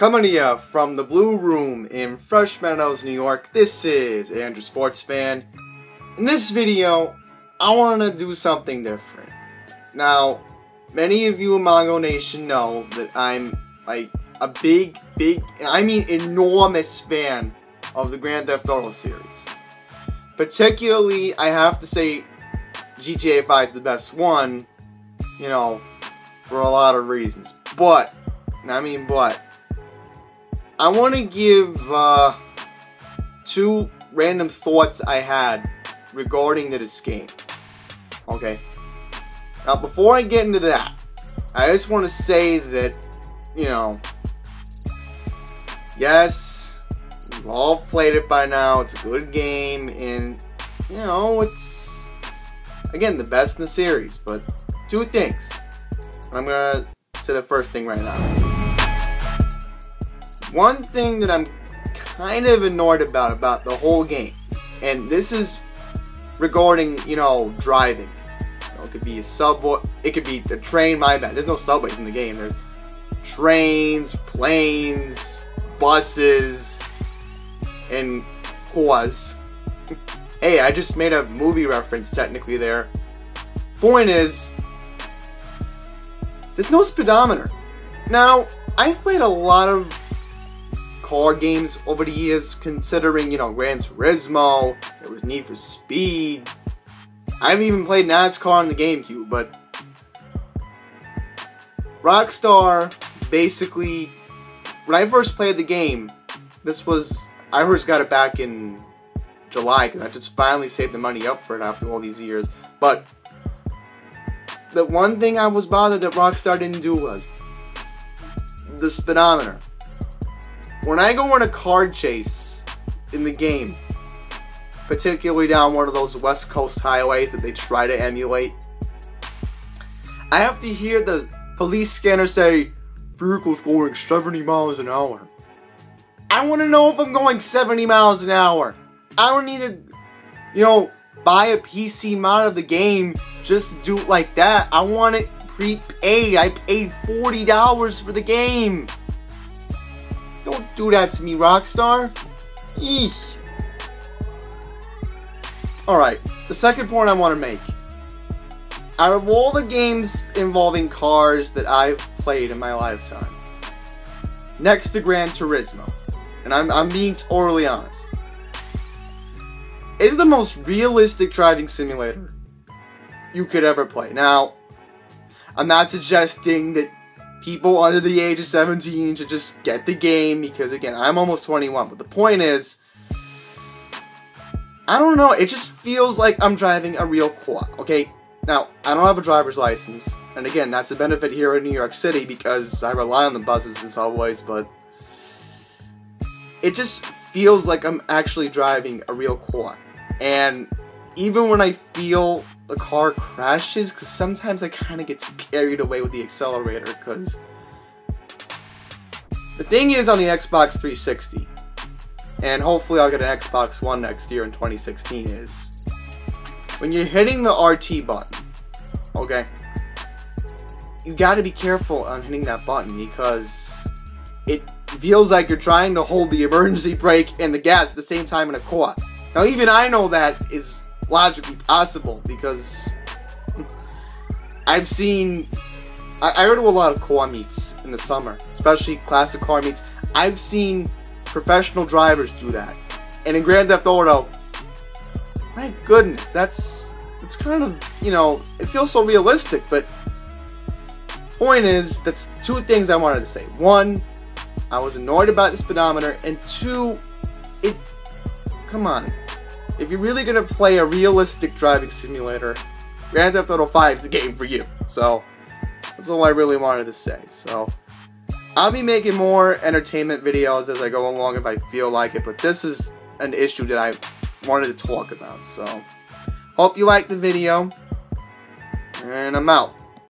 Coming to you from the Blue Room in Fresh Meadows, New York, this is Andrew Sports Fan. In this video, I want to do something different. Now, many of you in Mongo Nation know that I'm like a big, I mean enormous fan of the Grand Theft Auto series. Particularly, I have to say GTA 5 is the best one, you know, for a lot of reasons. But, I want to give two random thoughts I had regarding this game. Okay. Now, before I get into that, I just want to say that, you know, yes, we've all played it by now. It's a good game, and, you know, it's, again, the best in the series. But two things. I'm going to say the first thing right now. One thing that I'm kind of annoyed about the whole game, and this is regarding, you know, driving. You know, it could be a subway, it could be a train, my bad. There's no subways in the game. There's trains, planes, buses, and cars. Hey, I just made a movie reference technically there. Point is, there's no speedometer. Now, I've played a lot of car games over the years, considering, you know, Gran Turismo, there was Need for Speed. I've even played NASCAR on the GameCube, but Rockstar basically, when I first played the game, I first got it back in July, because I just finally saved the money up for it after all these years. But the one thing I was bothered that Rockstar didn't do was the speedometer. When I go on a car chase in the game, particularly down one of those West Coast highways that they try to emulate, I have to hear the police scanner say, "Vehicle's going 70 miles an hour." I want to know if I'm going 70 miles an hour. I don't need to, you know, buy a PC mod of the game just to do it like that. I want it prepaid. I paid $40 for the game. Don't do that to me, Rockstar. Eesh. Alright, the second point I want to make. Out of all the games involving cars that I've played in my lifetime, next to Gran Turismo, and I'm being totally honest, it's the most realistic driving simulator you could ever play. Now, I'm not suggesting that people under the age of 17 should just get the game, because again, I'm almost 21, but the point is, I don't know, it just feels like I'm driving a real car. Okay, now, I don't have a driver's license, and again, that's a benefit here in New York City because I rely on the buses and subways, but it just feels like I'm actually driving a real car. And even when I feel the car crashes, because sometimes I kind of get too carried away with the accelerator, because the thing is, on the Xbox 360, and hopefully I'll get an Xbox One next year in 2016, is when you're hitting the RT button, okay, you gotta be careful on hitting that button, because it feels like you're trying to hold the emergency brake and the gas at the same time in a car. Now, even I know that is logically possible, because I've seen, I go to a lot of car meets in the summer, especially classic car meets. I've seen professional drivers do that, and in Grand Theft Auto, my goodness, that's kind of, you know, it feels so realistic. But point is, that's two things I wanted to say. One, I was annoyed about the speedometer, and two, come on. If you're really going to play a realistic driving simulator, Grand Theft Auto 5 is the game for you. So, that's all I really wanted to say. So, I'll be making more entertainment videos as I go along if I feel like it, but this is an issue that I wanted to talk about. So, hope you liked the video, and I'm out.